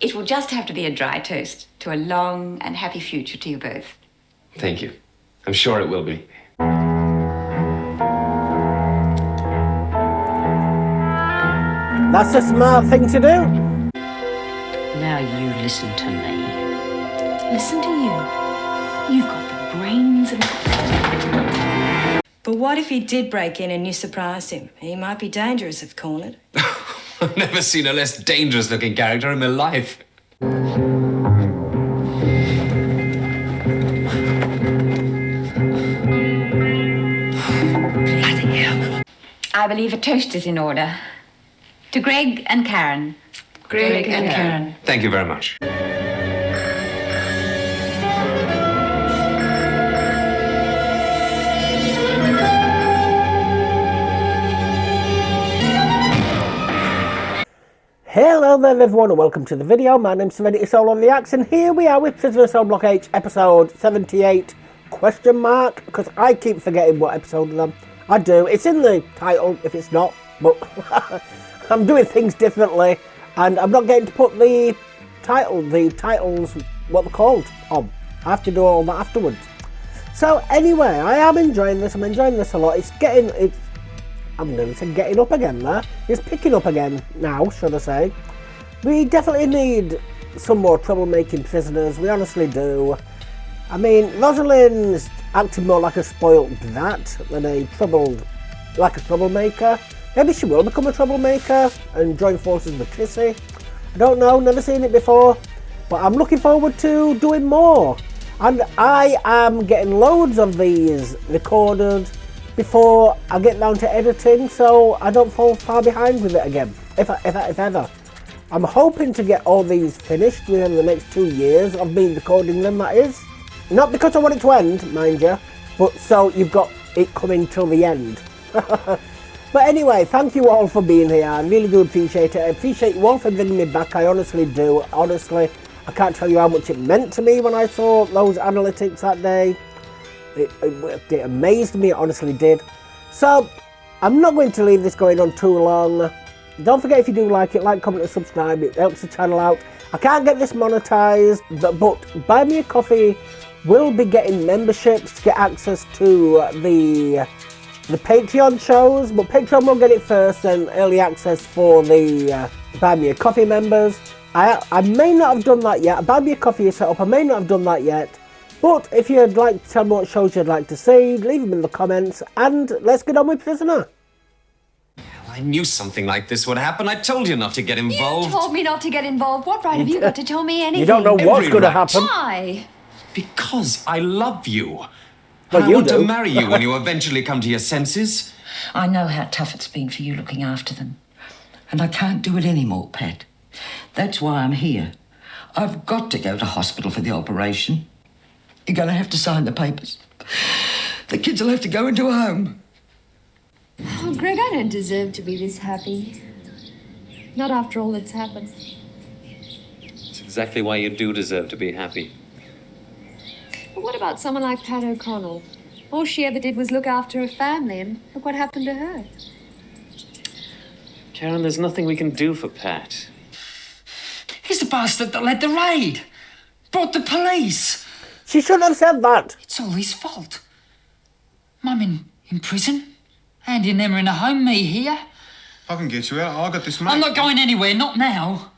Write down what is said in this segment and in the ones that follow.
It will just have to be a dry toast to a long and happy future to you both. Thank you. I'm sure it will be. That's a smart thing to do. Now you listen to me. Listen to you. You've got the brains and... But what if he did break in and you surprised him? He might be dangerous if cornered. I've never seen a less dangerous-looking character in my life. Bloody hell. I believe a toast is in order. To Greg and Karen. Greg and Karen. Thank you very much. Hello there everyone and welcome to the video. My name's SerenitySoloREACTS and here we are with Prisoner Cell Block H episode 78 ? Because I keep forgetting what episode of them. I do. It's in the title if it's not, but I'm doing things differently and I'm not getting to put the titles, what they're called, on. I have to do all that afterwards. So anyway, I am enjoying this. I'm enjoying this a lot. I'm nearly saying getting up again there. It's picking up again now, should I say. We definitely need some more troublemaking prisoners, we honestly do. I mean, Rosalind's acting more like a spoilt brat than a troublemaker. Maybe she will become a troublemaker and join forces with Chrissy. I don't know, never seen it before. But I'm looking forward to doing more. And I am getting loads of these recorded before I get down to editing, so I don't fall far behind with it again, if ever. I'm hoping to get all these finished within the next 2 years of me recording them, that is. Not because I want it to end, mind you, but so you've got it coming till the end. But anyway, thank you all for being here. I really do appreciate it. I appreciate you all for bringing me back, I honestly do. Honestly, I can't tell you how much it meant to me when I saw those analytics that day. It amazed me, it honestly did. So, I'm not going to leave this going on too long. Don't forget, if you do like it, like, comment and subscribe. It helps the channel out. I can't get this monetized, but Buy Me a Coffee will be getting memberships to get access to the Patreon shows. But Patreon will get it first, and early access for the Buy Me a Coffee members. I may not have done that yet. Buy Me a Coffee is set up. I may not have done that yet. But if you'd like to tell me what shows you'd like to see, leave them in the comments, and let's get on with Prisoner. I knew something like this would happen. I told you not to get involved. You told me not to get involved. What right have you got to tell me anything? You don't know what's going to happen. Why? Because I love you. Well, and I you want do. to marry you when you eventually come to your senses. I know how tough it's been for you looking after them. And I can't do it anymore, Pat. That's why I'm here. I've got to go to hospital for the operation. You're going to have to sign the papers. The kids will have to go into a home. Oh, Greg, I don't deserve to be this happy. Not after all that's happened. It's exactly why you do deserve to be happy. But what about someone like Pat O'Connell? All she ever did was look after her family, and look what happened to her. Karen, there's nothing we can do for Pat. He's the bastard that led the raid. Brought the police. She shouldn't have said that. It's all his fault. Mum in prison. Andy and Emma in a home, me here. I can get you out. I got this mate. I'm not going anywhere, not now.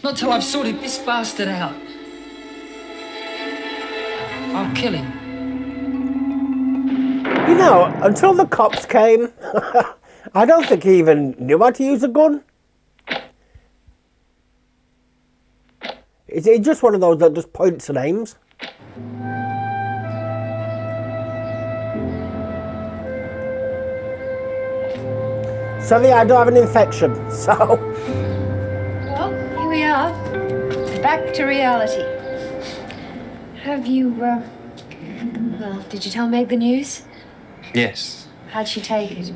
Not till I've sorted this bastard out. I'll kill him. You know, until the cops came, I don't think he even knew how to use a gun. Is he just one of those that just points and aims? Sorry, I don't have an infection, so... Well, here we are. Back to reality. Have you, well, did you tell Meg the news? Yes. How'd she take it?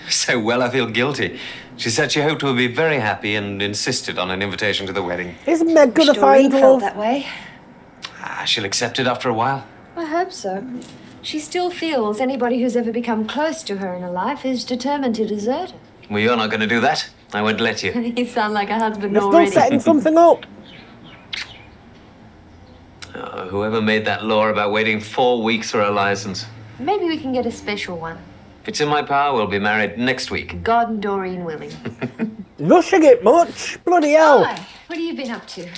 So well, I feel guilty. She said she hoped we'll be very happy and insisted on an invitation to the wedding. Isn't Meg going to find felt love? that way. She'll accept it after a while. I hope so. She still feels anybody who's ever become close to her in her life is determined to desert her. Well, you're not going to do that. I won't let you. You sound like a husband You're already. still setting something up. Whoever made that law about waiting 4 weeks for a license. Maybe we can get a special one. If it's in my power, we'll be married next week. God and Doreen willing. Rushing it much? Bloody hell. Hi, what have you been up to?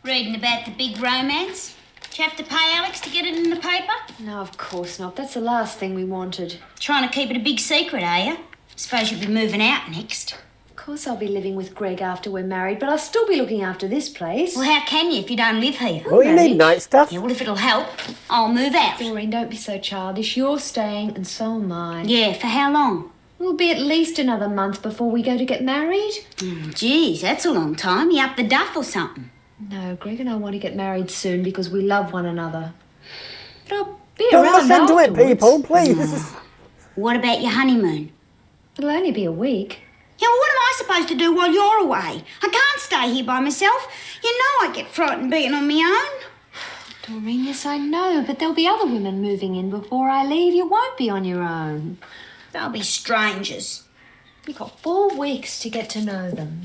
Reading about the big romance. Did you have to pay Alex to get it in the paper? No, of course not. That's the last thing we wanted. Trying to keep it a big secret, are you? Suppose you'll be moving out next. Of course I'll be living with Greg after we're married, but I'll still be looking after this place. Well, how can you if you don't live here? Oh, you need night stuff. Yeah, well, if it'll help, I'll move out. Doreen, don't be so childish. You're staying and so am I. Yeah, for how long? It'll be at least another month before we go to get married. Geez, that's a long time. You up the duff or something? No, Greg and I want to get married soon because we love one another. But I'll be Don't around listen to it, afterwards. people, please. What about your honeymoon? It'll only be a week. Yeah, well, what am I supposed to do while you're away? I can't stay here by myself. You know I get frightened being on my own. Doreen, yes, I know, but there'll be other women moving in before I leave. You won't be on your own. They'll be strangers. You've got 4 weeks to get to know them.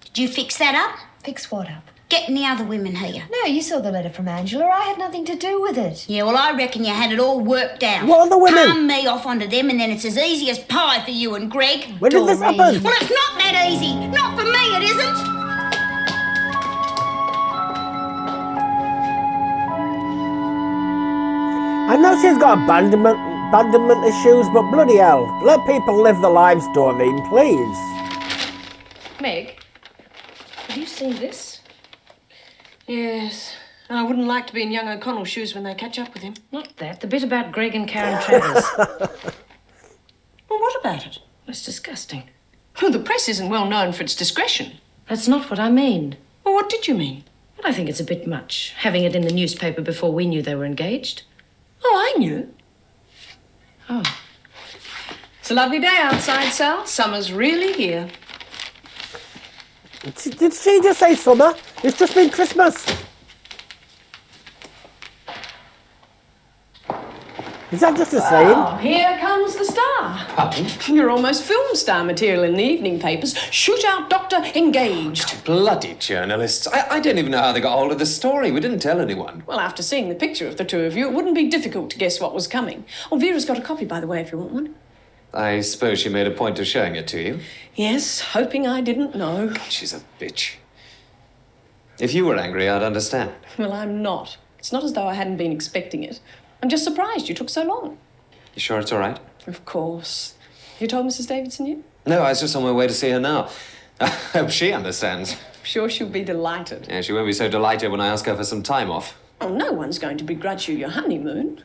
Did you fix that up? Fix what up? Getting the other women here. No, you saw the letter from Angela. I had nothing to do with it. Yeah, well, I reckon you had it all worked out. What other women? Palm me off onto them and then it's as easy as pie for you and Greg. When did this Doreen. happen? Well, it's not that easy. Not for me, it isn't. I know she's got abandonment issues, but bloody hell, let people live their lives, Doreen, please. Meg, have you seen this? Yes. I wouldn't like to be in young O'Connell's shoes when they catch up with him. Not that. The bit about Greg and Karen Travers. Well, what about it? It's disgusting. Well, the press isn't well known for its discretion. That's not what I mean. Well, what did you mean? Well, I think it's a bit much, having it in the newspaper before we knew they were engaged. Oh, I knew. Oh. It's a lovely day outside, Sal. Summer's really here. Did she just say summer? It's just been Christmas. Is that just a saying? Oh, here comes the star. You're almost film star material in the evening papers. Shoot out doctor engaged. Bloody journalists. I don't even know how they got hold of the story. We didn't tell anyone. Well, after seeing the picture of the two of you, it wouldn't be difficult to guess what was coming. Oh, Vera's got a copy, by the way, if you want one. I suppose she made a point of showing it to you. Yes, hoping I didn't know. She's a bitch. If you were angry, I'd understand. Well, I'm not. It's not as though I hadn't been expecting it. I'm just surprised you took so long. You sure it's all right? Of course. You told Mrs. Davidson yet? No, I was just on my way to see her now. I hope she understands. I'm sure she'll be delighted. Yeah, she won't be so delighted when I ask her for some time off. Oh, no one's going to begrudge you your honeymoon.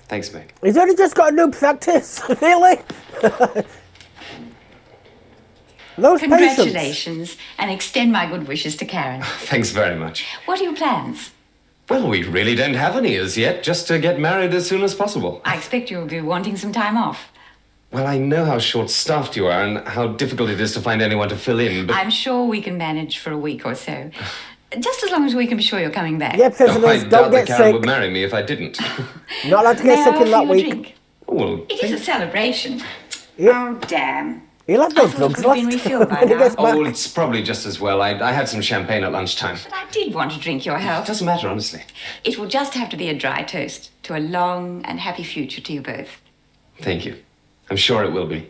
Thanks, Meg. He's only just got a new practice, really? Those patients. Congratulations, and extend my good wishes to Karen. Thanks very much. What are your plans? Well, we really don't have any as yet, just to get married as soon as possible. I expect you'll be wanting some time off. Well, I know how short-staffed you are and how difficult it is to find anyone to fill in, but... I'm sure we can manage for a week or so. Just as long as we can be sure you're coming back. Yeah, prisoners, I don't doubt get that Karen sick. would marry me if I didn't. Not allowed to May get I sick in offer that you a week. drink? Well, It is a celebration. Yeah. Oh, damn. He'll have I no thought it drugs could have been left refilled by when he now. gets back. oh, well, it's probably just as well. I had some champagne at lunchtime. But I did want to drink your It health. doesn't matter, honestly. It will just have to be a dry toast to a long and happy future to you both. Thank you. I'm sure it will be.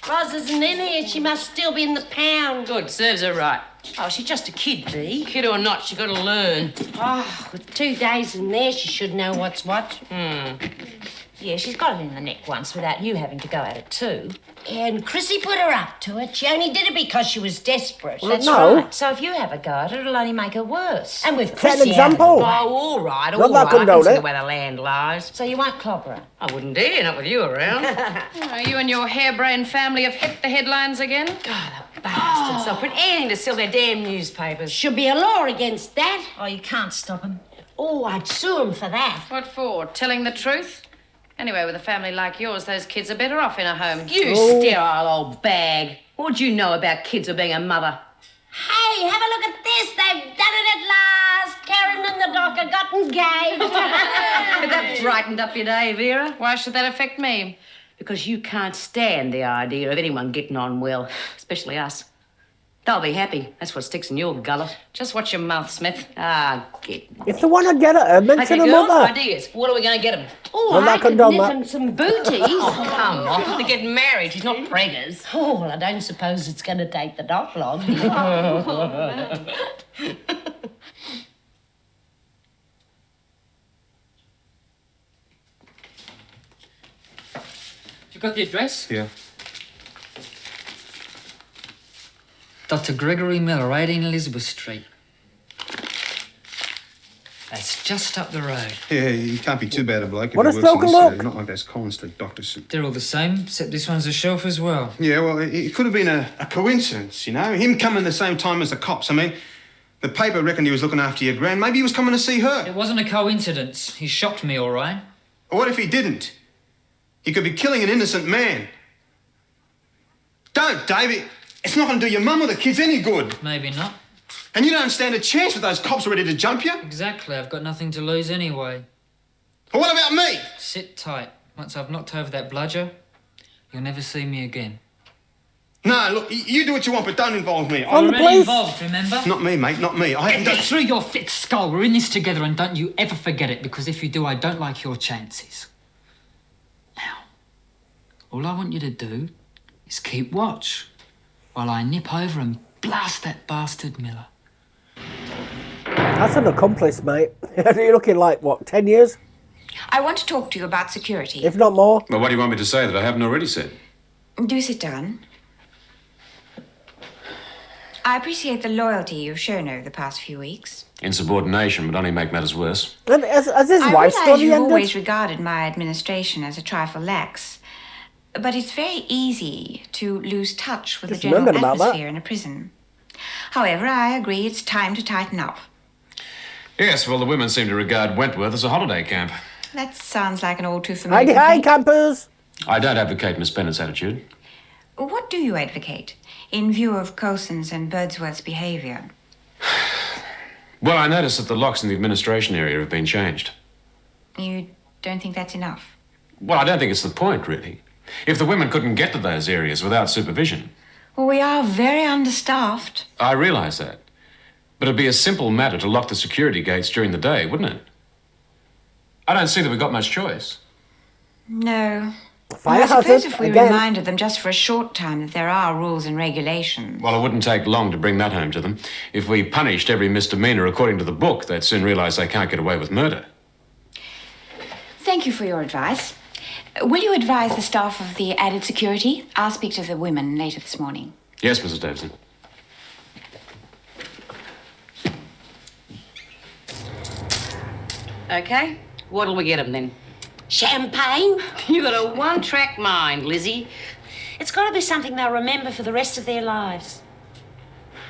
Roz isn't in here. She must still be in the pound. Good, serves her right. Oh, she's just a kid, Bee. Kid or not, she got to learn. Oh, with 2 days in there, she should know what's what. Yeah, she's got it in the neck once without you having to go at it too. And Chrissy put her up to it. She only did it because she was desperate. That's no. right. So if you have a go at it, it'll only make her worse. And with Set Chrissy an example. out of Oh, all right, Not all that I right. couldn't I can do see it. where the land lies. So you won't clobber her. I wouldn't dare, not with you around. You and your harebrained family have hit the headlines again? Bastards, they'll print anything to sell their damn newspapers. Should be a law against that. Oh, you can't stop him. Oh, I'd sue him for that. What for? Telling the truth? Anyway, with a family like yours, those kids are better off in a home. You sterile old bag. What do you know about kids or being a mother? Hey, have a look at this. They've done it at last. Karen and the doc have got engaged. That brightened up your day, Vera. Why should that affect me? Because you can't stand the idea of anyone getting on well, especially us. They'll be happy. That's what sticks in your gullet. Just watch your mouth, Smith. Ah, get... If they want to get at her, mention Okay, her girls, mother. ideas. What are we going to get them? Oh, Well, I that could condone knit that. them some booties. Oh, come on. They're getting married. She's not preggers. Oh, well, I don't suppose it's going to take the doc long. You got the address? Yeah. Dr. Gregory Miller, 18 Elizabeth Street. That's just up the road. Yeah, he can't be too bad a bloke. if What he a works in stroke of this, luck. Not like those Collins Street doctors. They're all the same, except this one's a shelf as well. Yeah, well, it could have been a coincidence, you know? Him coming the same time as the cops. I mean, the paper reckoned he was looking after your gran. Maybe he was coming to see her. It wasn't a coincidence. He shocked me, all right. Or what if he didn't? He could be killing an innocent man. Don't, Davey. It's not going to do your mum or the kids any good. Maybe not. And you don't stand a chance with those cops ready to jump you. Exactly. I've got nothing to lose anyway. Well, what about me? Sit tight. Once I've knocked over that bludger, you'll never see me again. No, look, you do what you want, but don't involve me. On the Already police. involved, remember? Not me, mate, not me. I haven't Get done... through your thick skull. We're in this together, and don't you ever forget it, because if you do, I don't like your chances. Now, all I want you to do is keep watch while I nip over and blast that bastard Miller. That's an accomplice, mate. You're looking like, what, 10 years? I want to talk to you about security. If not more. Well, what do you want me to say that I haven't already said? Do sit down. I appreciate the loyalty you've shown over the past few weeks. Insubordination would only make matters worse. And has his I wife realize story you've ended? always regarded my administration as a trifle lax, but it's very easy to lose touch with Just the general remembered about that. atmosphere in a prison. However, I agree it's time to tighten up. Yes, well, the women seem to regard Wentworth as a holiday camp. That sounds like an all too familiar Hi, complaint. campers. I don't advocate Miss Bennett's attitude. What do you advocate in view of Coulson's and Birdsworth's behaviour? Well, I noticed that the locks in the administration area have been changed. You don't think that's enough? Well, I don't think it's the point, really. If the women couldn't get to those areas without supervision. Well, we are very understaffed. I realise that. But it'd be a simple matter to lock the security gates during the day, wouldn't it? I don't see that we've got much choice. No. Fire Well, I suppose hazard, if we again. reminded them just for a short time that there are rules and regulations. Well, it wouldn't take long to bring that home to them. If we punished every misdemeanour according to the book, they'd soon realise they can't get away with murder. Thank you for your advice. Will you advise the staff of the added security? I'll speak to the women later this morning. Yes, Mrs. Davison. Okay, what'll we get them then? Champagne? You got a one-track mind, Lizzie. It's got to be something they'll remember for the rest of their lives.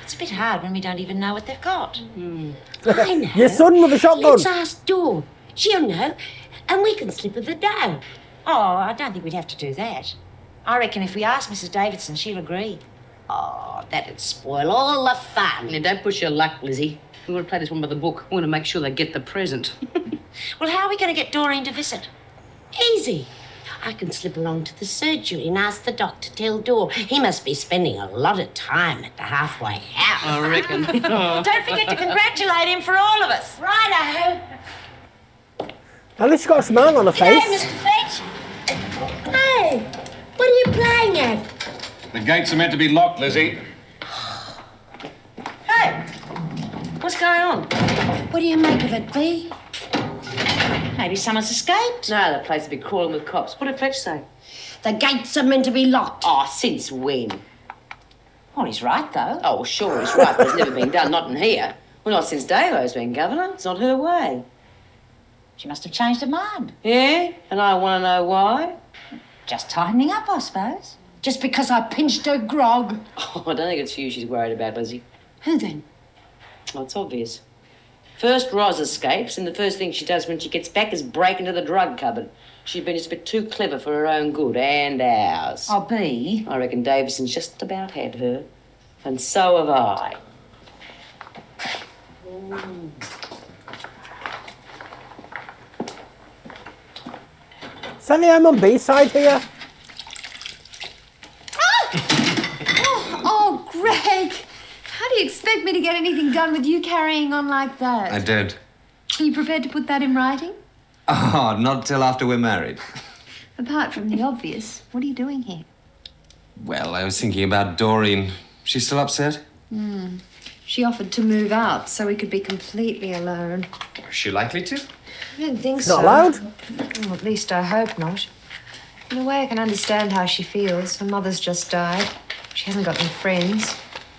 It's a bit hard when we don't even know what they've got. I know. Your son with a shotgun. Let's ask Dawn. She'll know, and we can slip her the dough. Oh, I don't think we'd have to do that. I reckon if we ask Mrs. Davidson, she'll agree. Oh, that'd spoil all the fun. Now, don't push your luck, Lizzie. We want to play this one by the book. We want to make sure they get the present. Well, how are we going to get Doreen to visit? Easy. I can slip along to the surgery and ask the doc to tell Dawn. He must be spending a lot of time at the halfway house. I reckon. Don't forget to congratulate him for all of us. Righto. At least she's got a smile on her Hey, face. Mr. Fetch. Hey, what are you playing at? The gates are meant to be locked, Lizzie. Hey, what's going on? What do you make of it, B? Maybe someone's escaped. No, the place will be crawling with cops. What did Fletch say? The gates are meant to be locked. Oh, since when? Well, he's right, though. Oh, sure, he's right, but it's never been done, not in here. Well, not since Davo's been governor. It's not her way. She must have changed her mind. Yeah? And I want to know why? Just tightening up, I suppose. Just because I pinched her grog. Oh, I don't think it's you she's worried about, Lizzie. Who then? Well, it's obvious. First, Roz escapes, and the first thing she does when she gets back is break into the drug cupboard. She's been just a bit too clever for her own good and ours. I'll be. I reckon Davison's just about had her. And so have I. Sally, I'm on B-side here. Oh, Greg! expect me to get anything done with you carrying on like that? I don't. Are you prepared to put that in writing? Oh, not till after we're married. Apart from the obvious, what are you doing here? Well, I was thinking about Doreen. She's still upset? She offered to move out so we could be completely alone. Is she likely to? I don't think It's so. not allowed? Well, at least I hope not. In a way, I can understand how she feels. Her mother's just died. She hasn't got any friends.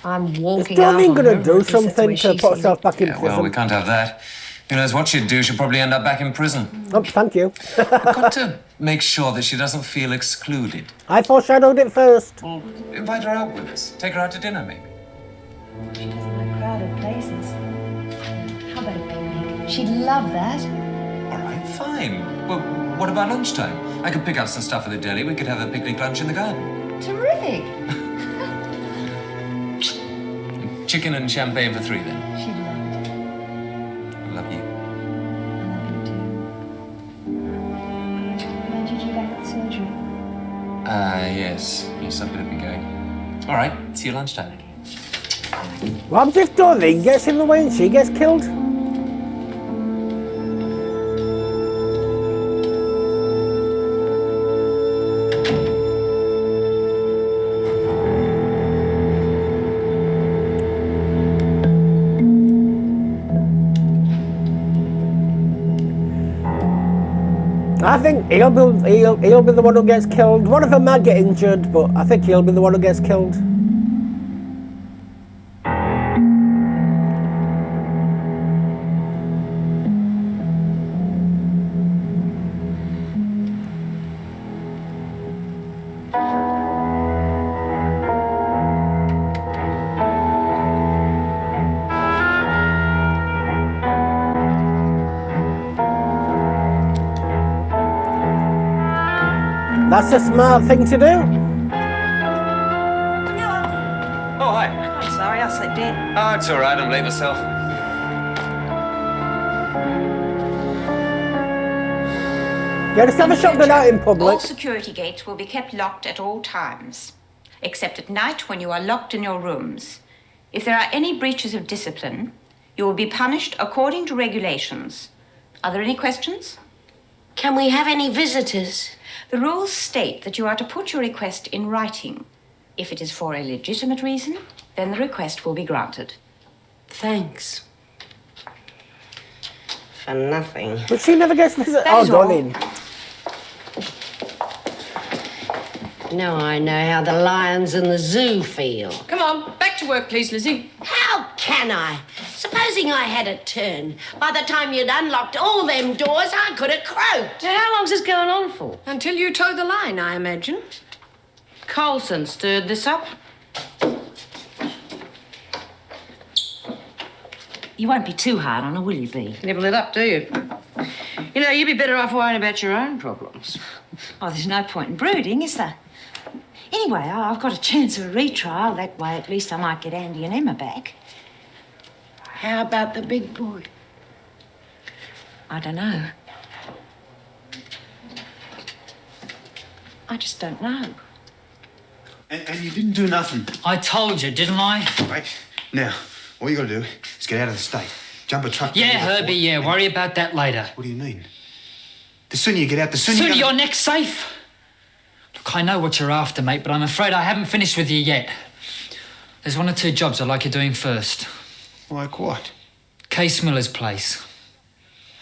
I'm Is walking out Doreen on going to her, do or at least that's the something way to she put sees herself it. back in Yeah, prison? well, we can't have that. Who knows what she'd do? She'll probably end up back in prison. Oh, thank you. We've got to make sure that she doesn't feel excluded. I foreshadowed it first. Well, invite her out with us. Take her out to dinner, maybe. She doesn't like crowded places. How about a picnic? She'd love that. All right, fine. Well, what about lunchtime? I could pick up some stuff at the deli. We could have a picnic lunch in the garden. Terrific. Chicken and champagne for 3, then. She'd love it. I love you. I love you too. When did you get back at the surgery? Yes. Yes, I better be going. All right, see you lunchtime. What happens if Doreen gets in the way and she gets killed? I think he'll be the one who gets killed. One of them might get injured, but I think he'll be the one who gets killed. That's a smart thing to do. Oh, hi. I'm sorry, I slipped in. Oh, it's all right. I'm late myself. Yeah, just have a shotgun out in All public. security gates will be kept locked at all times, except at night when you are locked in your rooms. If there are any breaches of discipline, you will be punished according to regulations. Are there any questions? Can we have any visitors? The rules state that you are to put your request in writing. If it is for a legitimate reason, then the request will be granted. Thanks. For nothing. But she never gets visited. That Oh, is all. Doreen. Now I know how the lions in the zoo feel. Come on, back to work, please, Lizzie. How can I? Supposing I had a turn. By the time you'd unlocked all them doors, I could have croaked. Now, how long's this going on for? Until you toe the line, I imagine. Coulson stirred this up. You won't be too hard on her, will you, Bee? Never let up, do you? You know, you'd be better off worrying about your own problems. Oh, there's no point in brooding, is there? Anyway, I've got a chance of a retrial. That way, at least I might get Andy and Emma back. How about the big boy? I don't know. I just don't know. And you didn't do nothing. I told you, didn't I? Right. Now, all you got to do is get out of the state. Jump a truck. Yeah, Herbie, yeah. Worry about that later. What do you mean? The sooner you get out, the sooner Sooner you your neck's safe. Look, I know what you're after, mate, but I'm afraid I haven't finished with you yet. There's 1 or 2 jobs I'd like you doing first. Like what? Case Miller's place.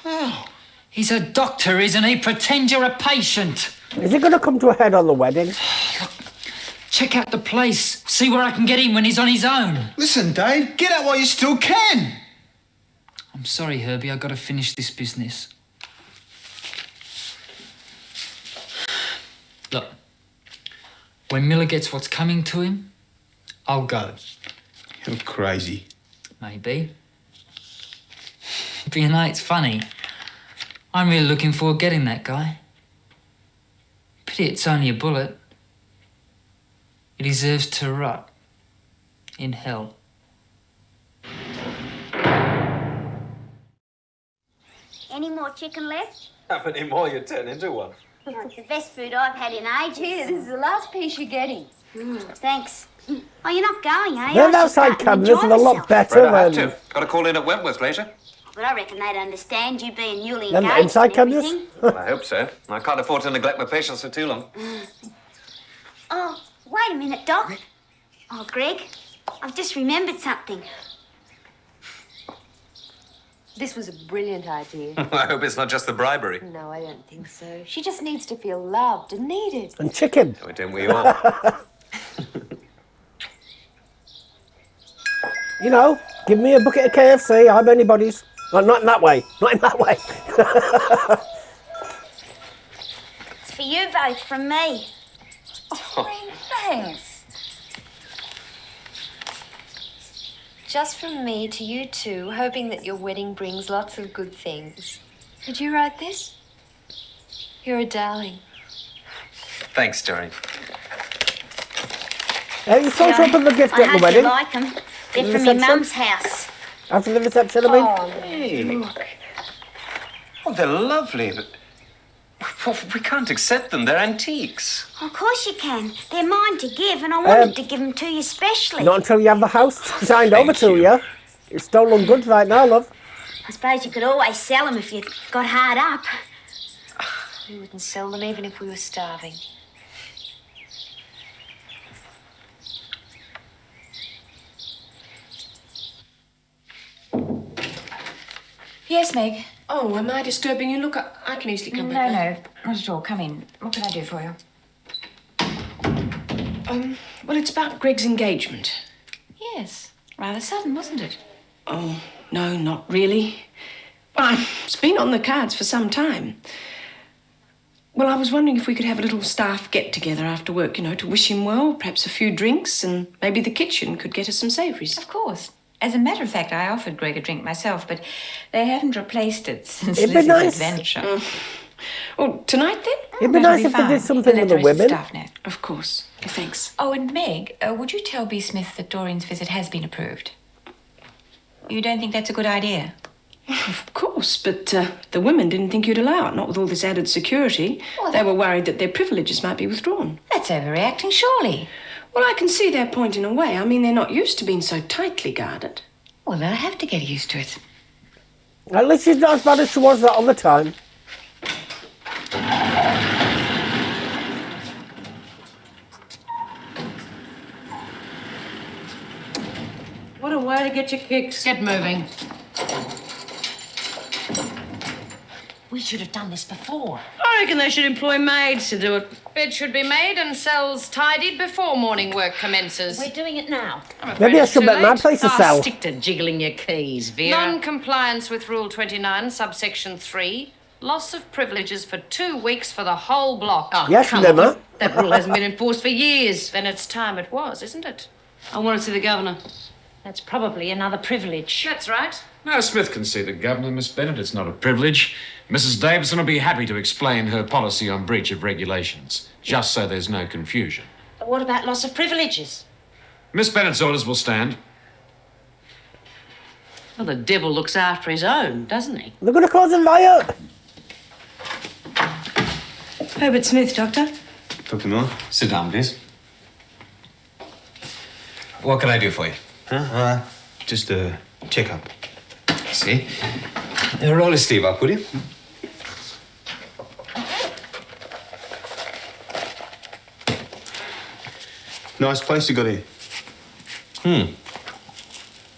How? He's a doctor, isn't he? Pretend you're a patient. Is it going to come to a head on the wedding? Check out the place. See where I can get him when he's on his own. Listen, Dave, get out while you still can. I'm sorry, Herbie. I've got to finish this business. Look, when Miller gets what's coming to him, I'll go. You're crazy. Maybe. But you know, it's funny. I'm really looking forward to getting that guy. Pity it's only a bullet. He deserves to rot in hell. Any more chicken left? Have any more, you turn into one. Oh, it's the best food I've had in ages. Here, this is the last piece you're getting. Thanks. Oh, you're not going, are you? Them I was just outside starting to cameras enjoy are a lot myself. better Right, I have than to. Got to call in at Wentworth later. But I reckon they'd understand you being newly them engaged inside and cameras. everything. Well, I hope so. I can't afford to neglect my patients for too long. Oh, wait a minute, Doc. Oh, Greg, I've just remembered something. This was a brilliant idea. I hope it's not just the bribery. No, I don't think so. She just needs to feel loved and needed. And chicken. Oh, don't we all? You know, give me a bucket of KFC, I'm anybody's. Well, not in that way. Not in that way. It's for you both from me. Thanks. Just from me to you two, hoping that your wedding brings lots of good things. Did you write this? You're a darling. Thanks, Doreen. Hey, you're supposed to open the gift I at the hope wedding. you like them. They're The from my reception? mum's house. After the reception, I mean. Hey. Oh, they're lovely, but we can't accept them. They're antiques. Of course you can. They're mine to give, and I wanted to give them to you specially. Not until you have the house signed over to you. It's stolen goods right now, love. I suppose you could always sell them if you got hard up. We wouldn't sell them even if we were starving. Yes, Meg. Oh, am I disturbing you? Look, I can easily come No, back. no, not at all. Come in. What can I do for you? Well, it's about Greg's engagement. Yes. Rather sudden, wasn't it? Oh, no, not really. Well, it's been on the cards for some time. Well, I was wondering if we could have a little staff get-together after work, you know, to wish him well, perhaps a few drinks, and maybe the kitchen could get us some savouries. Of course. As a matter of fact, I offered Greg a drink myself, but they haven't replaced it since It'd be Lizzie's nice. adventure. Oh, tonight then? It'd be That'll nice if they fine. did something Let with the rest of women. staff know. Of course. Thanks. Oh, and Meg, would you tell B. Smith that Doreen's visit has been approved? You don't think that's a good idea? Of course, but the women didn't think you'd allow it, not with all this added security. Well, they were worried that their privileges might be withdrawn. That's overreacting, surely. Well, I can see their point in a way. I mean, they're not used to being so tightly guarded. Well, they'll have to get used to it. At least she's not as bad as she was that other time. What a way to get your kicks. Get moving. We should have done this before. I reckon they should employ maids to do it. Bed should be made and cells tidied before morning work commences. We're doing it now. Maybe I should make my place a cell. Stick to jiggling your keys, Vera. Non-compliance with Rule 29, subsection 3. Loss of privileges for 2 weeks for the whole block. Oh, Yes, come Mama. on. That rule hasn't been enforced for years. Then it's time it was, isn't it? I want to see the governor. That's probably another privilege. That's right. No, Smith can see the governor, Miss Bennett. It's not a privilege. Mrs. Davidson will be happy to explain her policy on breach of regulations, just so there's no confusion. But what about loss of privileges? Miss Bennett's orders will stand. Well, the devil looks after his own, doesn't he? They're going to cause a riot. Herbert Smith, Doctor. Dr. Miller? Sit down, please. What can I do for you? Just a checkup. I see. Roll your sleeve up, will you? Nice place you got here.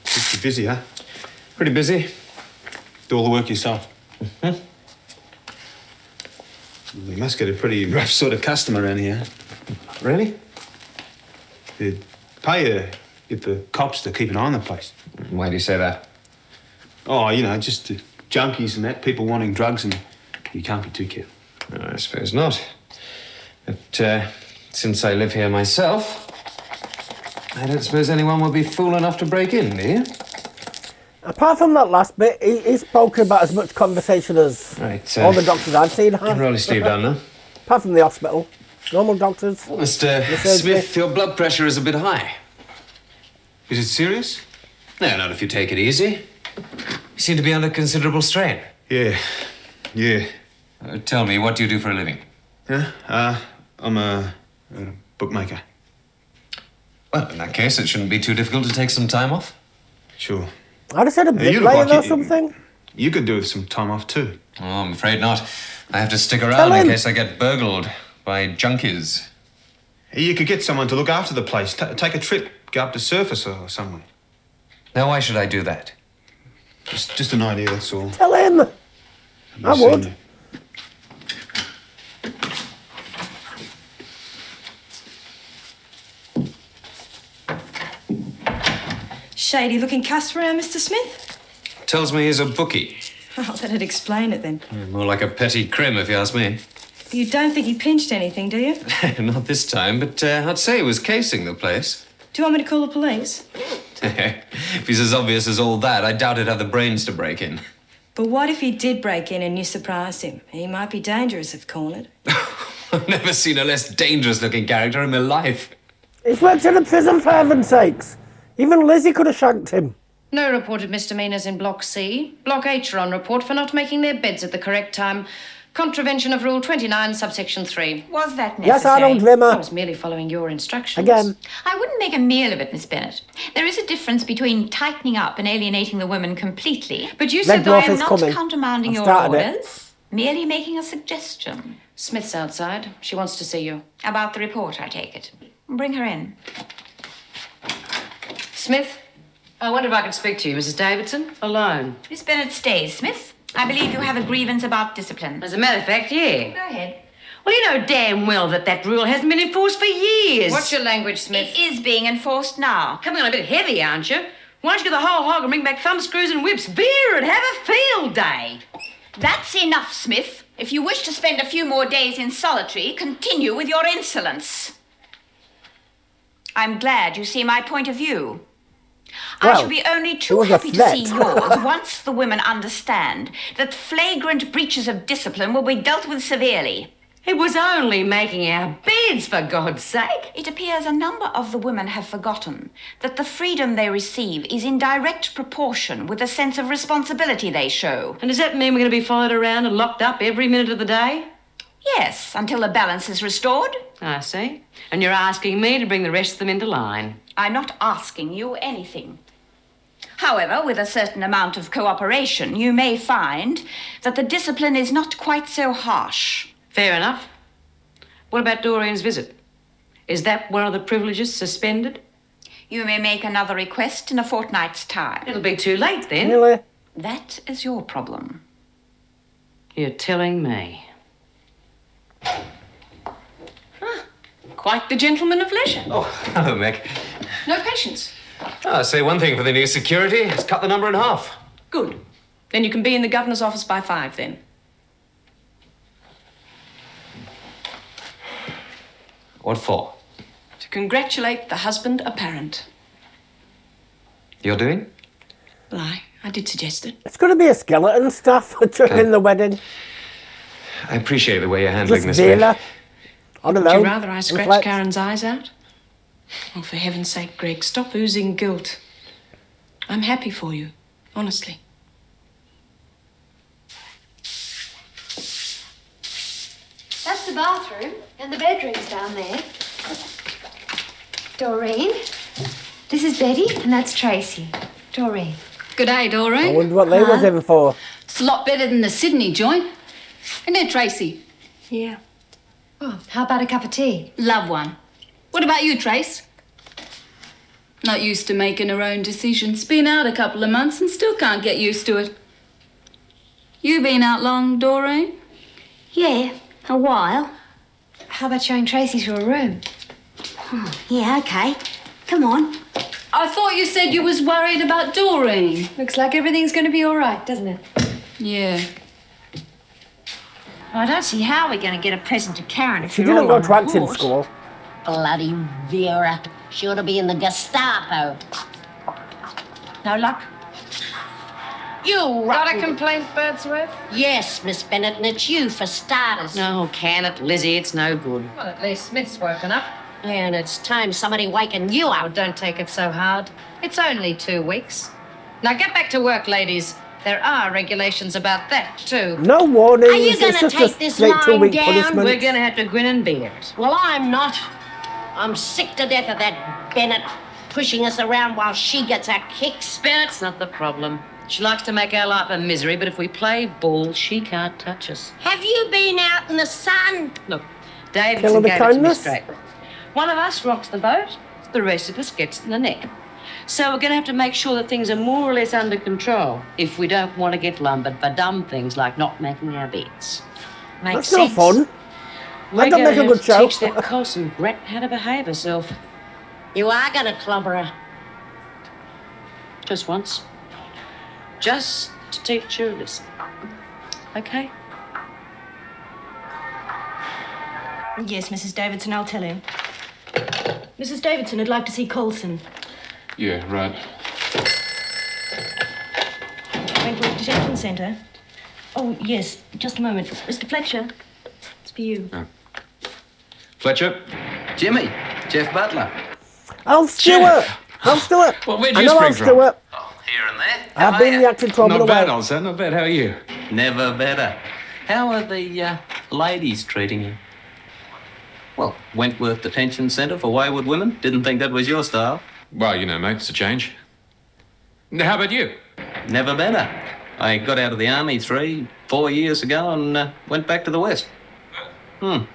Just busy, huh? Pretty busy. Do all the work yourself. You must get a pretty rough sort of customer around here. Really? They pay you, get the cops to keep an eye on the place. Why do you say that? Oh, you know, just the junkies and that, people wanting drugs, and you can't be too careful. No, I suppose not. But since I live here myself, I don't suppose anyone will be fool enough to break in, do you? Apart from that last bit, he's spoken about as much conversation as Right. all the doctors I've seen have. Roll your sleeve down now. Apart from the hospital. Normal doctors. Mr. surgery. Smith, your blood pressure is a bit high. Is it serious? No, not if you take it easy. You seem to be under considerable strain. Yeah. Tell me, what do you do for a living? Yeah? I'm a bookmaker. Well, in that case, it shouldn't be too difficult to take some time off. Sure. I'd have said a You look bricklayer like or something. You could do with some time off too. Oh, I'm afraid not. I have to stick Tell around in him. case I get burgled by junkies. You could get someone to look after the place. Take a trip, go up to Surface or somewhere. Now, why should I do that? Just an idea, that's all. Tell him. I would. Shady looking cuss around, Mr. Smith? Tells me he's a bookie. Oh, that'd explain it then. More like a petty crim, if you ask me. You don't think he pinched anything, do you? Not this time, but I'd say he was casing the place. Do you want me to call the police? If he's as obvious as all that, I doubt he'd have the brains to break in. But what if he did break in and you surprised him? He might be dangerous if cornered. I've never seen a less dangerous-looking character in my life. He's worked in a prison, for heaven's sakes. Even Lizzie could have shanked him. No reported misdemeanours in Block C. Block H are on report for not making their beds at the correct time. Contravention of Rule 29, subsection 3. Was that necessary? Yes, Arnold Rimmer. I was merely following your instructions. Again. I wouldn't make a meal of it, Miss Bennet. There is a difference between tightening up and alienating the women completely. But you said that I am not countermanding your orders, merely making a suggestion. Smith's outside. She wants to see you. About the report, I take it. Bring her in. Smith, I wonder if I could speak to you, Mrs. Davidson, alone. Miss Bennet stays, Smith. I believe you have a grievance about discipline. As a matter of fact, yeah. Go ahead. Well, you know damn well that rule hasn't been enforced for years. What's your language, Smith? It is being enforced now. Coming on a bit heavy, aren't you? Why don't you get the whole hog and bring back thumb screws and whips? Veer and have a field day. That's enough, Smith. If you wish to spend a few more days in solitary, continue with your insolence. I'm glad you see my point of view. I shall be only too happy to see yours once the women understand that flagrant breaches of discipline will be dealt with severely. It was only making our beds, for God's sake. It appears a number of the women have forgotten that the freedom they receive is in direct proportion with the sense of responsibility they show. And does that mean we're going to be followed around and locked up every minute of the day? Yes, until the balance is restored. I see. And you're asking me to bring the rest of them into line. I'm not asking you anything. However, with a certain amount of cooperation, you may find that the discipline is not quite so harsh. Fair enough. What about Dorian's visit? Is that one of the privileges suspended? You may make another request in a fortnight's time. It'll be too late then. Really? That is your problem. You're telling me. Quite the gentleman of leisure. Oh, hello, Meg. No patience. I'll say one thing for the new security. It's cut the number in half. Good. Then you can be in the governor's office by 5 then. What for? To congratulate the husband apparent. You're doing? Well, I did suggest it. It's going to be a skeleton stuff during the wedding. I appreciate the way you're handling Just this, Meg. Vela. I don't know. Would you rather I scratched Reflect. Karen's eyes out? Oh, for heaven's sake, Greg, stop oozing guilt. I'm happy for you, honestly. That's the bathroom, and the bedroom's down there. Doreen, this is Betty, and that's Tracy. Doreen. Good day, Doreen. I wonder what they was in for. It's a lot better than the Sydney joint. Isn't it, Tracy? Yeah. Oh, how about a cup of tea? Love one. What about you, Trace? Not used to making her own decisions. Been out a couple of months and still can't get used to it. You been out long, Doreen? Yeah, a while. How about showing Tracy to her room? Oh, yeah, okay. Come on. I thought you said you was worried about Doreen. Looks like everything's going to be all right, doesn't it? Yeah. I don't see how we're going to get a present to Karen if She you're didn't all go to on acting board. school. Bloody Vera. She ought to be in the Gestapo. No luck? You Got a complaint, Birdsworth? Yes, Miss Bennett, and it's you for starters. No, can it, Lizzie? It's no good. Well, at least Smith's woken up. And it's time somebody waking you Oh, up. don't take it so hard. It's only 2 weeks. Now get back to work, ladies. There are regulations about that, too. No warnings. Are you it's going to just a take this straight lying 2-week down? punishment. We're going to have to grin and bear it. Well, I'm not. I'm sick to death of that Bennett pushing us around while she gets her kicks. Bennett's not the problem. She likes to make our life a misery, but if we play ball, she can't touch us. Have you been out in the sun? Look, Kill her Davidson with gave it to me kindness? straight. One of us rocks the boat, the rest of us gets in the neck. So we're going to have to make sure that things are more or less under control if we don't want to get lumbered for dumb things like not making our beds. That's Makes no sense. fun. We're That don't going make to a have good to show. teach that Colson brat how to behave herself. You are going to clubber her. Just once. Just to teach her a lesson. Okay? Yes, Mrs. Davidson, I'll tell him. Mrs. Davidson would like to see Coulson. Yeah, right. Wentworth Detention Centre. Oh, yes, just a moment. Mr. Fletcher, it's for you. Fletcher? Jimmy, Jeff Butler. Alf Stewart. Alf Stewart. Well, where'd I you know spring Alf from? Stewart. Here and there. I've been in the acting trouble Not bad, away. old son, not bad. How are you? Never better. How are the ladies treating you? Well, Wentworth Detention Centre for wayward women. Didn't think that was your style. Well, you know, mate, it's a change. How about you? Never better. I got out of the army 3-4 years ago and went back to the West. Well,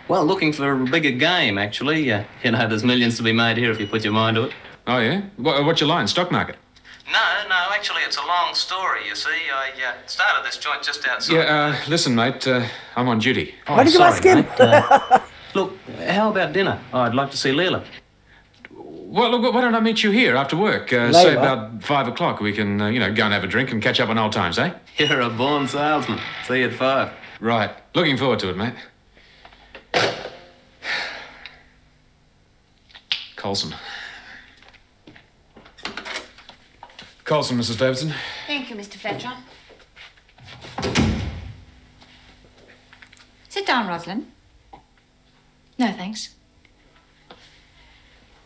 looking for a bigger game, actually. You know, there's millions to be made here if you put your mind to it. Oh, yeah? What's your line? Stock market? No, actually, it's a long story, you see. I started this joint just outside. Yeah, listen, mate, I'm on duty. Why did you ask him? Look, how about dinner? I'd like to see Leela. Well, look, why don't I meet you here after work? Say about 5 o'clock. We can, go and have a drink and catch up on old times, eh? You're a born salesman. See you at 5. Right. Looking forward to it, mate. Colson. Colson, Mrs. Davidson. Thank you, Mr. Fletcher. Sit down, Rosalind. No, thanks.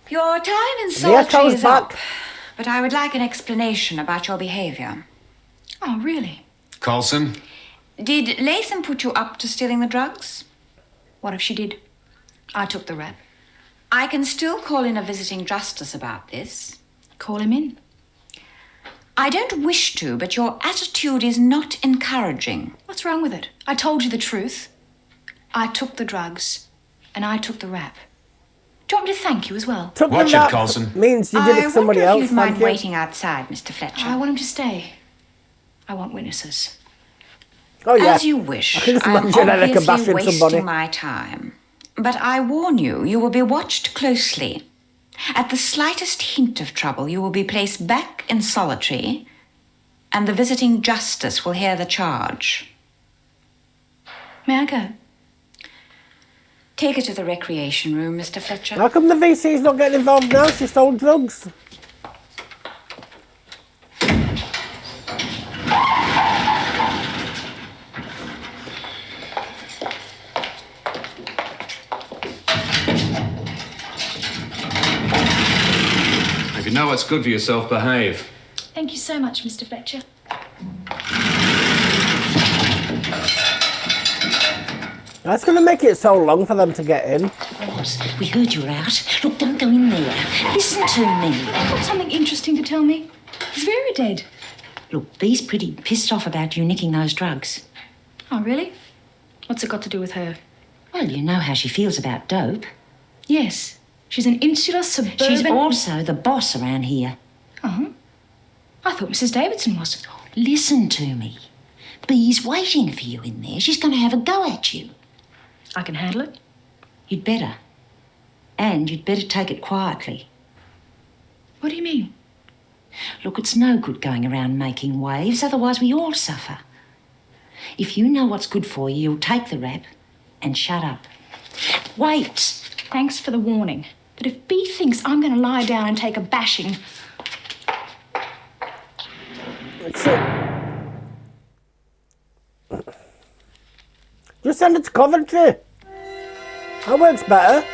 Your time in The solitary echo's is back. up, but I would like an explanation about your behaviour. Oh, really? Colson. Did Latham put you up to stealing the drugs? What if she did? I took the rap. I can still call in a visiting justice about this. Call him in. I don't wish to, but your attitude is not encouraging. What's wrong with it? I told you the truth. I took the drugs, and I took the rap. Do you want me to thank you as well? Took Watch the it, rap Colson. Means you did it for somebody I wonder else, if you'd mind thank you. waiting outside, Mr. Fletcher. I want him to stay. I want witnesses. Oh, yeah. As you wish. I can just I'm imagine Erica obviously bashing wasting somebody. my time. But I warn you, you will be watched closely. At the slightest hint of trouble, you will be placed back in solitary, and the visiting justice will hear the charge. May I go? Take her to the recreation room, Mr. Fletcher. How come the VC's not getting involved now? She stole drugs. If you know what's good for yourself, behave. Thank you so much, Mr. Fletcher. That's going to make it so long for them to get in. Ross, we heard you were out. Look, don't go in there. Listen to me. I've got something interesting to tell me. Is Vera dead? Look, Bee's pretty pissed off about you nicking those drugs. Oh, really? What's it got to do with her? Well, you know how she feels about dope. Yes. She's an insular suburban... She's also the boss around here. Oh. I thought Mrs. Davidson was. Listen to me. Bee's waiting for you in there. She's going to have a go at you. I can handle it. You'd better. And you'd better take it quietly. What do you mean? Look, it's no good going around making waves, otherwise we all suffer. If you know what's good for you, you'll take the rap and shut up. Wait! Thanks for the warning. But if Bee thinks I'm going to lie down and take a bashing... Just send it to Coventry. That works better.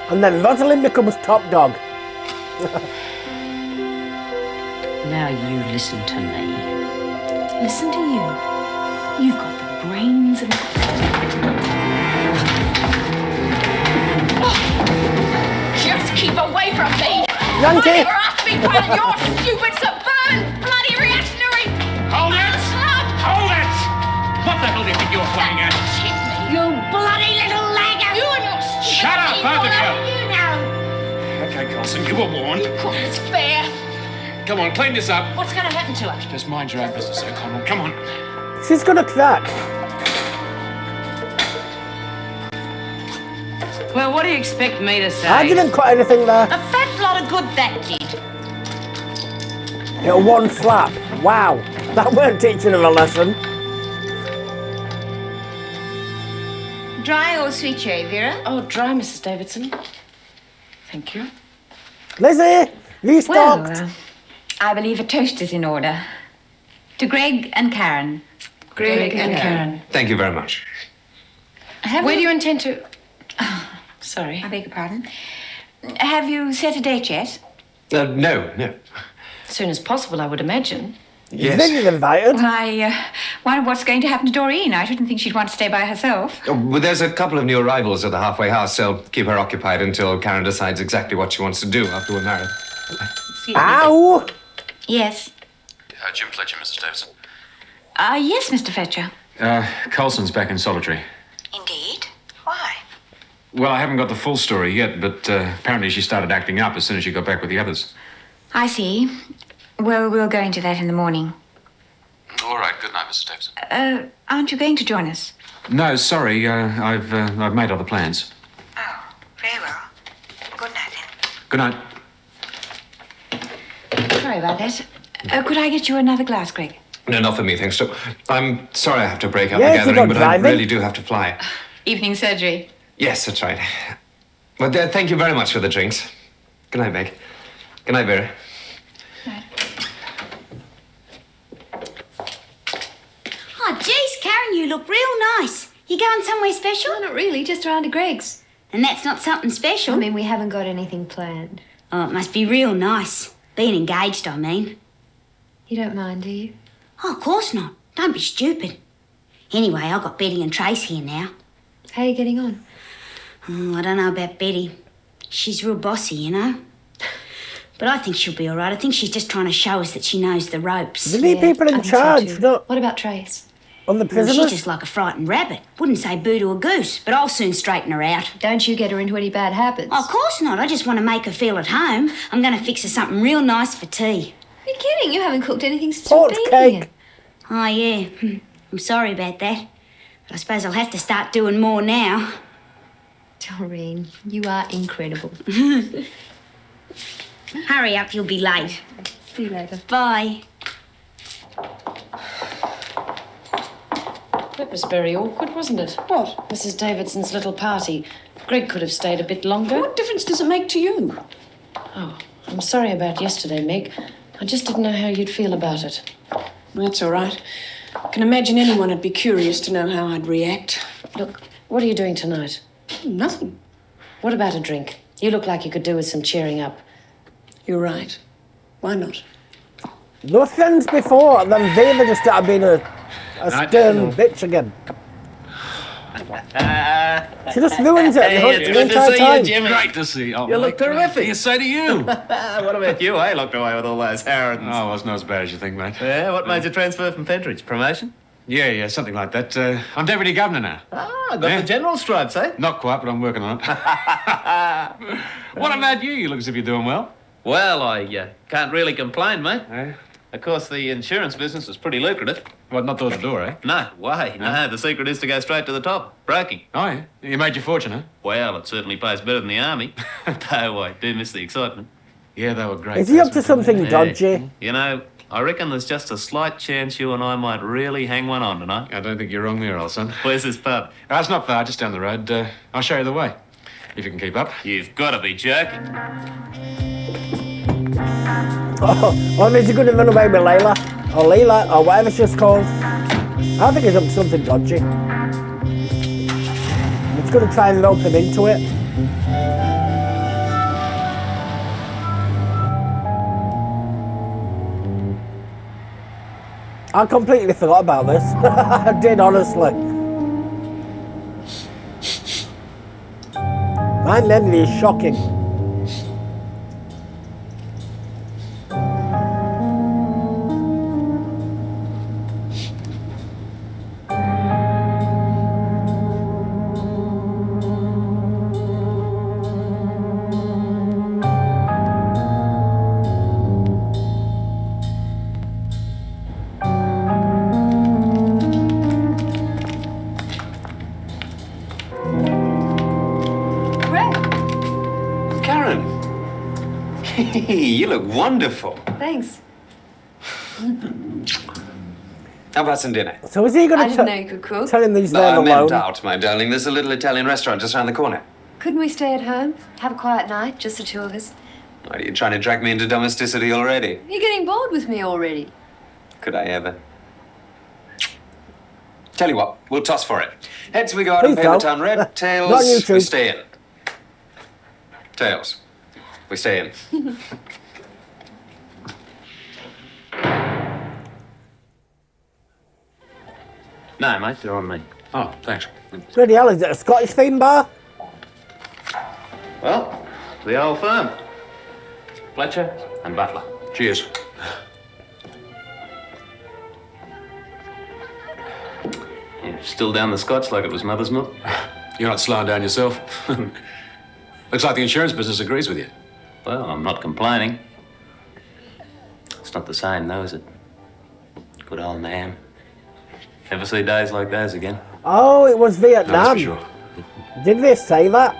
And then Rosalind becomes top dog. Now you listen to me. Listen to you. You've got the brains and... Just keep away from me! Yankee! I never asked to be part of your stupid suburban bloody reactionary... Hold it! Hold it! What the hell do you think you're playing at? You bloody little lagger! You and your stupid... Shut up, both of you! You know. Okay, Carlson, you were warned. It's fair. Come on, clean this up. What's going to happen to her? Just mind your own business, O'Connell. Come on. She's gonna crack. Well, what do you expect me to say? I didn't cut anything there. A fat lot of good that did. One slap. Wow. That weren't teaching her a lesson. Dry or sweet cherry, Vera? Oh, dry, Mrs. Davidson. Thank you. Lizzie, restocked. Well, I believe a toast is in order. To Greg and Karen. Greg and Karen. Thank you very much. Where do you intend to... Oh, sorry. I beg your pardon. Have you set a date yet? No. As soon as possible, I would imagine. Yes. Then you're invited. Well, I wonder what's going to happen to Doreen. I shouldn't think she'd want to stay by herself. Oh, well, there's a couple of new arrivals at the halfway house, so keep her occupied until Karen decides exactly what she wants to do after we're married. Ow! Yes. Jim Fletcher, Mrs. Davidson. Yes, Mr. Fletcher. Colson's back in solitary. Indeed? Why? Well, I haven't got the full story yet, but apparently she started acting up as soon as she got back with the others. I see. Well, we'll go into that in the morning. All right, good night, Mrs. Davidson. Aren't you going to join us? No, sorry, I've made other plans. Oh, very well. Good night, then. Good night. Sorry about that. Could I get you another glass, Greg? No, not for me, thanks. So, I'm sorry I have to break up Yes, the you gathering, got but I driving. really do have to fly. Evening surgery. Yes, that's right. But thank you very much for the drinks. Good night, Meg. Good night, Vera. Oh, geez, Karen, you look real nice. You going somewhere special? No, not really, just around to Greg's. And that's not something special? I mean, we haven't got anything planned. Oh, it must be real nice. Being engaged, I mean. You don't mind, do you? Oh, of course not. Don't be stupid. Anyway, I've got Betty and Trace here now. How are you getting on? Oh, I don't know about Betty. She's real bossy, you know. But I think she'll be all right. I think she's just trying to show us that she knows the ropes. We need people in charge, not What about Trace? on the Well, prisoners. she's just like a frightened rabbit. Wouldn't say boo to a goose, but I'll soon straighten her out. Don't you get her into any bad habits? Oh, of course not. I just want to make her feel at home. I'm going to fix her something real nice for tea. You're kidding. You haven't cooked anything since Pork you've been here. cake. Oh, yeah. I'm sorry about that. But I suppose I'll have to start doing more now. Doreen, you are incredible. Hurry up, you'll be late. See you later. Bye. That was very awkward, wasn't it? What? Mrs. Davidson's little party. Greg could have stayed a bit longer. What difference does it make to you? Oh, I'm sorry about yesterday, Meg. I just didn't know how you'd feel about it. That's all right. I can imagine anyone would be curious to know how I'd react. Look, what are you doing tonight? Nothing. What about a drink? You look like you could do with some cheering up. You're right. Why not? No friends before, then Vera just started being a stern bitch again. She just ruins it the entire time. Jimmy. Great to see you. Oh, You look terrific. Yes, so do you. What about you? I looked away with all those Harrodens. Oh, well, it's not as bad as you think, mate. Yeah, what made you transfer from Pentridge? Promotion? Yeah, something like that. I'm deputy governor now. Ah, got the general stripes, eh? Not quite, but I'm working on it. What about you? You look as if you're doing well. Well, I can't really complain, mate. Eh? Of course, the insurance business is pretty lucrative. Well, not door to door, eh? No way. No, the secret is to go straight to the top. Broking. Oh, yeah? You made your fortune, huh? Well, it certainly pays better than the army. Though I do miss the excitement. Yeah, they were great. Is he up to something dodgy? You know, I reckon there's just a slight chance you and I might really hang one on tonight. I don't think you're wrong there, old son. Where's this pub? It's not far, just down the road. I'll show you the way, if you can keep up. You've got to be joking. Or is he going to run away with Layla? Or Leela, or whatever she's called? I think he's up to something dodgy. He's going to try and rope him into it. I completely forgot about this. I did, honestly. My memory is shocking. You look wonderful. Thanks. How about some dinner? So is he going I to didn't know you could cook. tell him that he's No, there I alone? meant out, my darling. There's a little Italian restaurant just around the corner. Couldn't we stay at home? Have a quiet night, just the two of us? What, are you trying to drag me into domesticity already? You're getting bored with me already. Could I ever? Tell you what, we'll toss for it. Heads we go out Please and pay the don't. town rent. Not Tails, YouTube. we stay in. Tails, we stay in. No, mate, they're on me. Oh, thanks. Bloody hell, is it a Scottish theme bar? Well, to the old firm. Fletcher and Butler. Cheers. You're still down the scotch like it was mother's milk? You're not slowing down yourself. Looks like the insurance business agrees with you. Well, I'm not complaining. It's not the same, though, is it? Good old man. Ever see days like those again? Oh, it was Vietnam. No, that's for sure. Did they say that?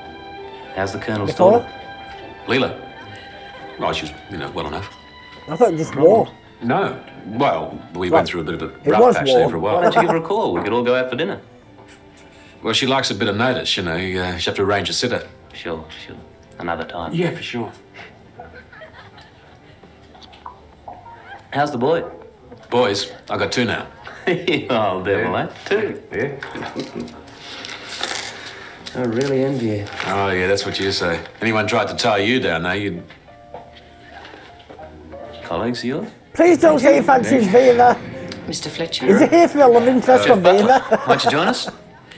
How's the Colonel's Before? daughter? Leela? Oh, she's, well enough. I thought it just war. No. Well, we Well, went through a bit of a it rough was patch war. there for a while. Why don't you give her a call? We could all go out for dinner. Well, she likes a bit of notice, you know. You have to arrange a sitter. Sure. Another time. Yeah, for sure. How's the boy? Boys, I got two now. You old devil, eh? Two. Yeah. I really envy you. Oh, yeah, that's what you say. Anyone tried to tie you down now, you'd... Colleagues of yours? Please don't say he fancies Vera. Mr. Fletcher. Is he here for a love interest from Vera? Won't you join us?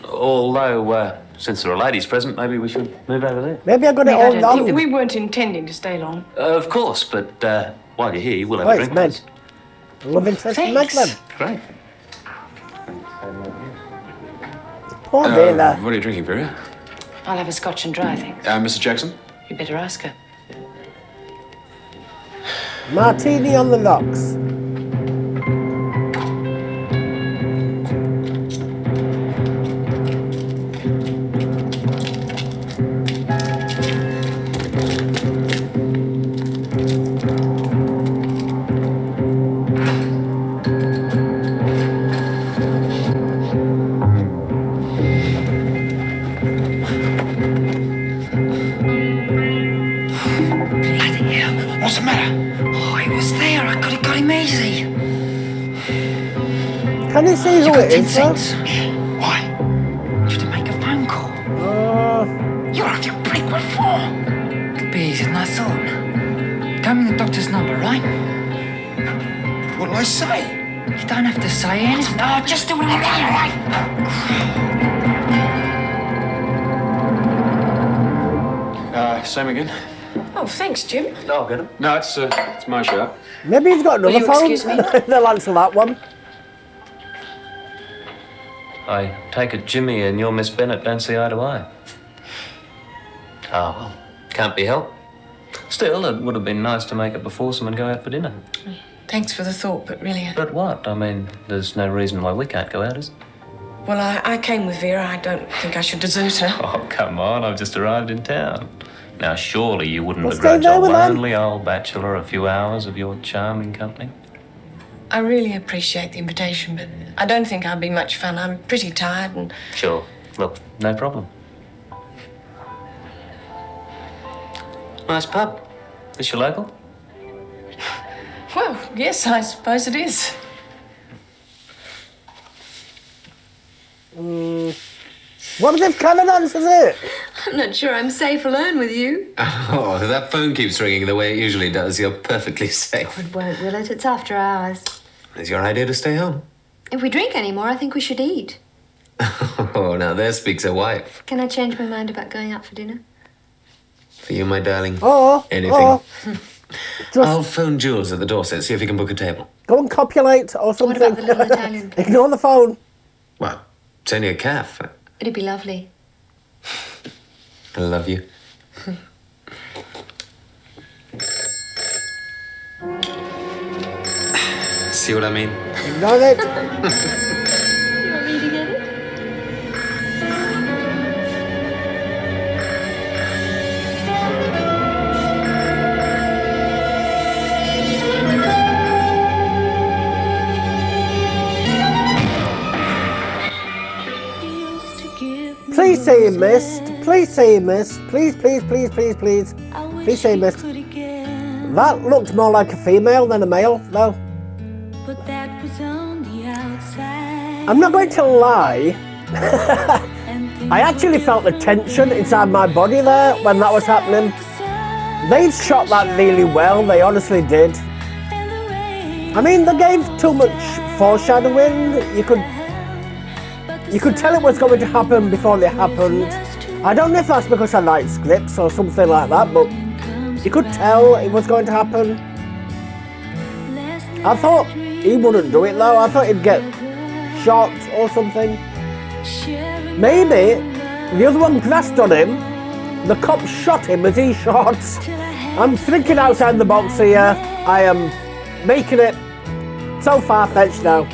Although, since there are ladies present, maybe we should move over there. Maybe I got it all wrong. We weren't intending to stay long. Of course, but while you're here, we'll have Oh, a it's drink. meant. Love interest from Thanks. Madeline. Great. Poor Vera. What are you drinking, Vera? I'll have a scotch and dry, thanks. Mr. Jackson? You better ask her. Martini on the rocks. What's the matter? Oh, he was there. I could have got him easy. Can you see who it is, though? Why? Just to make a phone call. You're off your prick. What for? Could be easier than I thought. Tell me the doctor's number, right? What'll I say? You don't have to say anything. No, just do what I tell you, right? Same again? Oh, thanks, Jim. No, I'll get him. No, it's my show. Maybe he's got Will another you phone. excuse me? They'll answer that one. I take it Jimmy and your Miss Bennett don't see eye to eye. Ah, well, can't be helped. Still, it would have been nice to make it before some and go out for dinner. Thanks for the thought, but really... But what? I mean, there's no reason why we can't go out, is there? Well, I came with Vera. I don't think I should desert her. Oh, come on, I've just arrived in town. Now, surely you wouldn't Well, stay begrudge there a with them. lonely old bachelor a few hours of your charming company? I really appreciate the invitation, but I don't think I'll be much fun. I'm pretty tired and... Sure. Look, no problem. Nice pub. This your local? Well, yes, I suppose it is. What if Karen answers it? I'm not sure I'm safe alone with you. Oh, that phone keeps ringing the way it usually does. You're perfectly safe. It won't, will it? It's after hours. Is your idea to stay home? If we drink any more, I think we should eat. Oh, now there speaks a wife. Can I change my mind about going out for dinner? For you, my darling. Anything. I'll phone Jules at the Dorset, see if he can book a table. Go and copulate or something. What about the little Italian? Ignore the phone. Well, it's only a calf. It'd be lovely. I love you. See what I mean? Ignore it. You want me to get it? Please say you missed. Please say you missed. Please, please, please, please, please. Please say you missed. That looked more like a female than a male, though. I'm not going to lie. I actually felt the tension inside my body there when that was happening. They shot that really well, they honestly did. I mean, they gave too much foreshadowing. You could tell it was going to happen before it happened. I don't know if that's because I like scripts or something like that, but you could tell it was going to happen. I thought he wouldn't do it though. I thought he'd get shot or something. Maybe the other one grassed on him. The cop shot him as he shot. I'm thinking outside the box here. I am making it so far-fetched now.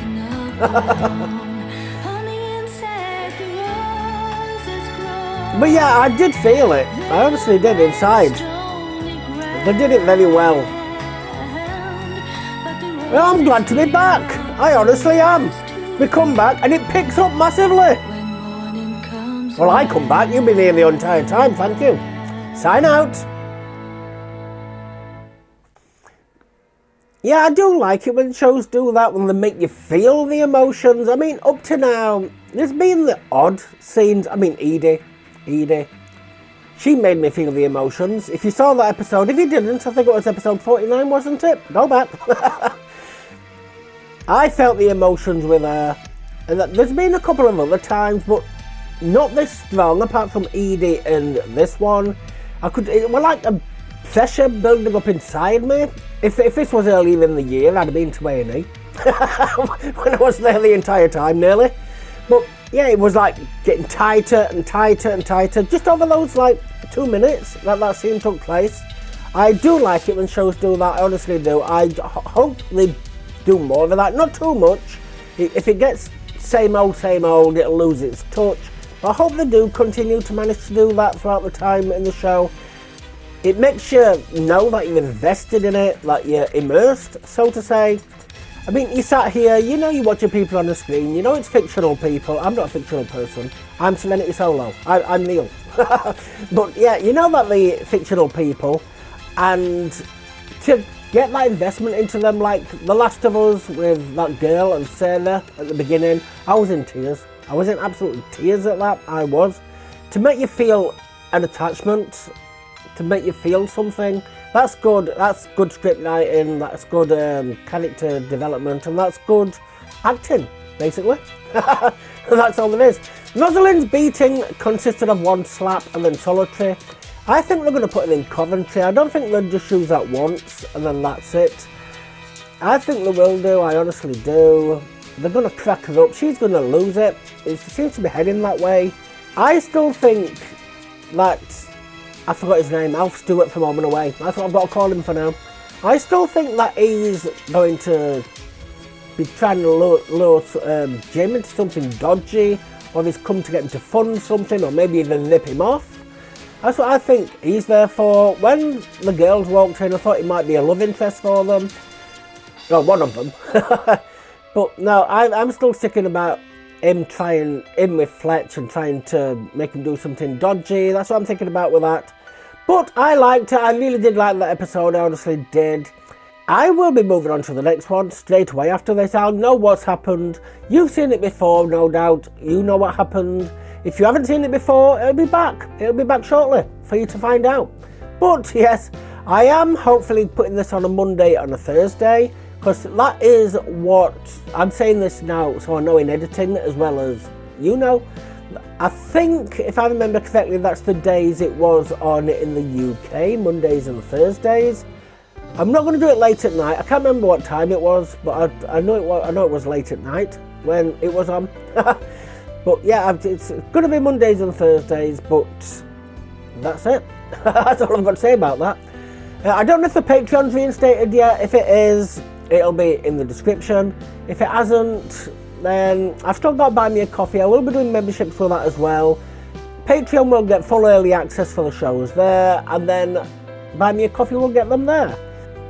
But yeah, I did feel it. I honestly did inside. They did it very well. Well, I'm glad to be back. I honestly am. We come back and it picks up massively. Well, I come back. You've been here the entire time. Thank you. Sign out. Yeah, I do like it when shows do that, when they make you feel the emotions. I mean, up to now, there's been the odd scenes. I mean, Edie, she made me feel the emotions. If you saw that episode, if you didn't, I think it was episode 49, wasn't it? Go back. I felt the emotions with her. And there's been a couple of other times, but not this strong, apart from Edie and this one. It was like a pressure building up inside me. If this was earlier in the year, I'd have been to A&E. When I was there the entire time, nearly. But yeah, it was like getting tighter and tighter and tighter, just over those like 2 minutes that scene took place. I do like it when shows do that, I honestly do. I hope they do more of that, not too much. If it gets same old, it'll lose its touch. But I hope they do continue to manage to do that throughout the time in the show. It makes you know that you're invested in it, that you're immersed, so to say. I mean, you sat here, you know you're watching people on the screen, you know it's fictional people. I'm not a fictional person. I'm Serenity Solo. I'm Neil. But yeah, you know that the fictional people, and to get that investment into them, like The Last of Us with that girl and Sarah at the beginning, I was in tears. I was in absolute tears at that, I was. To make you feel an attachment, to make you feel something, that's good script writing, that's good character development, and that's good acting, basically. That's all there is. Rosalind's beating consisted of one slap and then solitary. I think they're going to put it in Coventry. I don't think they'll just use that once and then that's it. I think they will do, I honestly do. They're going to crack her up, she's going to lose it. It seems to be heading that way. I still think that, I forgot his name, Alf Stewart from Home and Away. That's what I've got to call him for now. I still think that he's going to be trying to lure Jim into something dodgy, or he's come to get him to fund something, or maybe even nip him off. That's what I think he's there for. When the girls walked in, I thought he might be a love interest for them. Well, one of them. But no, I'm still sticking about him with Fletch and trying to make him do something dodgy. That's what I'm thinking about with that. But I liked it. I really did like that episode. I honestly did. I will be moving on to the next one straight away after this. I'll know what's happened. You've seen it before, no doubt. You know what happened. If you haven't seen it before, it'll be back. It'll be back shortly for you to find out. But yes, I am hopefully putting this on a Monday and a Thursday, because that is what I'm saying this now, so I know in editing as well as you know. I think, if I remember correctly, that's the days it was on in the UK, Mondays and Thursdays. I'm not going to do it late at night. I can't remember what time it was, but I know it was late at night when it was on. But yeah, it's going to be Mondays and Thursdays, but that's it. That's all I've got to say about that. I don't know if the Patreon's reinstated yet. If it is, it'll be in the description. If it hasn't, then I've still got Buy Me a Coffee. I will be doing memberships for that as well. Patreon will get full early access for the shows there, and then Buy Me a Coffee will get them there.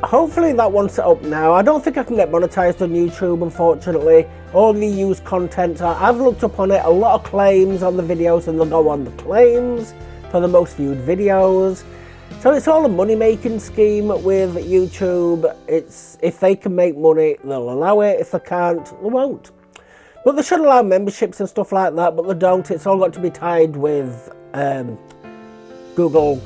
Hopefully that one's set up now. I don't think I can get monetized on YouTube, unfortunately. All the used content, I've looked up on it, a lot of claims on the videos, and they'll go on the claims for the most viewed videos. So it's all a money-making scheme with YouTube. It's if they can make money, they'll allow it. If they can't, they won't. But they should allow memberships and stuff like that, but they don't. It's all got to be tied with Google,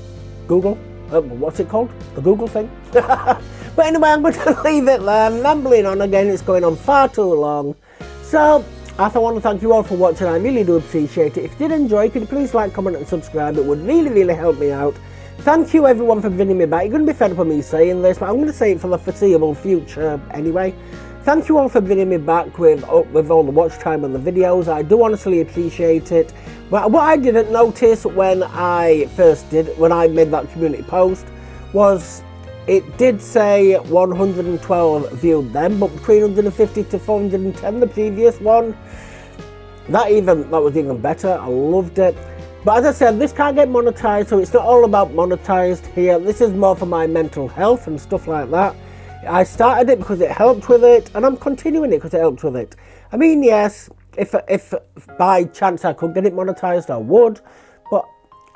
what's it called? The Google thing? But anyway, I'm going to leave it there. I'm rambling on again. It's going on far too long. So, I want to thank you all for watching. I really do appreciate it. If you did enjoy, could you please like, comment and subscribe? It would really, really help me out. Thank you everyone for bringing me back. You're going to be fed up with me saying this, but I'm going to say it for the foreseeable future anyway. Thank you all for bringing me back with all the watch time on the videos. I do honestly appreciate it. But what I didn't notice when I made that community post was it did say 112 viewed then, but 350 to 410 the previous one. That was even better. I loved it. But as I said, this can't get monetized, so it's not all about monetized here. This is more for my mental health and stuff like that. I started it because it helped with it, and I'm continuing it because it helped with it. I mean, yes, if by chance I could get it monetized, I would, but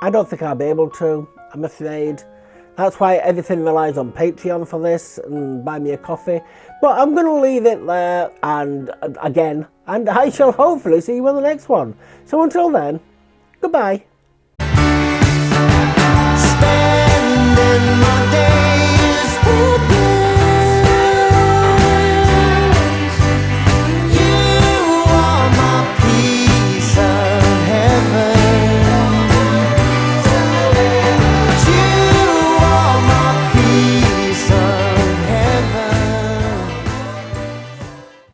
I don't think I'll be able to, I'm afraid. That's why everything relies on Patreon for this and Buy Me a Coffee. But I'm going to leave it there and I shall hopefully see you on the next one. So until then, goodbye. Spending my